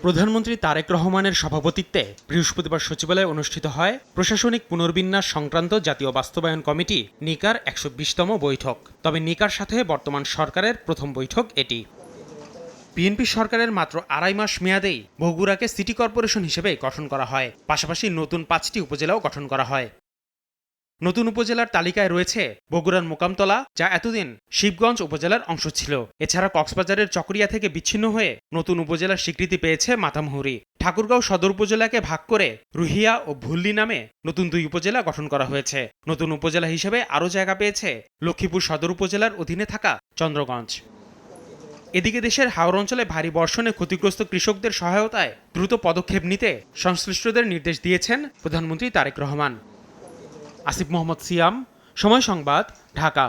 প্রধানমন্ত্রী তারেক রহমানের সভাপতিত্বে বৃহস্পতিবার সচিবালয়ে অনুষ্ঠিত হয় প্রশাসনিক পুনর্বিন্যাস সংক্রান্ত জাতীয় বাস্তবায়ন কমিটি নিকার ১২০তম বৈঠক। তবে নিকার সাথে বর্তমান সরকারের প্রথম বৈঠক এটি। বিএনপি সরকারের মাত্র আড়াই মাস মেয়াদেই বগুড়াকে সিটি কর্পোরেশন হিসেবে গঠন করা হয়, পাশাপাশি নতুন ৫টি উপজেলাও গঠন করা হয়। নতুন উপজেলার তালিকায় রয়েছে বগুড়ার মোকামতলা, যা এতদিন শিবগঞ্জ উপজেলার অংশ ছিল। এছাড়া কক্সবাজারের চকরিয়া থেকে বিচ্ছিন্ন হয়ে নতুন উপজেলার স্বীকৃতি পেয়েছে মাতামুহুরী। ঠাকুরগাঁও সদর উপজেলাকে ভাগ করে রুহিয়া ও ভুল্লি নামে নতুন ২ উপজেলা গঠন করা হয়েছে। নতুন উপজেলা হিসেবে আরও জায়গা পেয়েছে লক্ষ্মীপুর সদর উপজেলার অধীনে থাকা চন্দ্রগঞ্জ। এদিকে দেশের হাওর অঞ্চলে ভারী বর্ষণে ক্ষতিগ্রস্ত কৃষকদের সহায়তায় দ্রুত পদক্ষেপ নিতে সংশ্লিষ্টদের নির্দেশ দিয়েছেন প্রধানমন্ত্রী তারেক রহমান। আসিফ মোহাম্মদ সিয়াম, সময় সংবাদ, ঢাকা।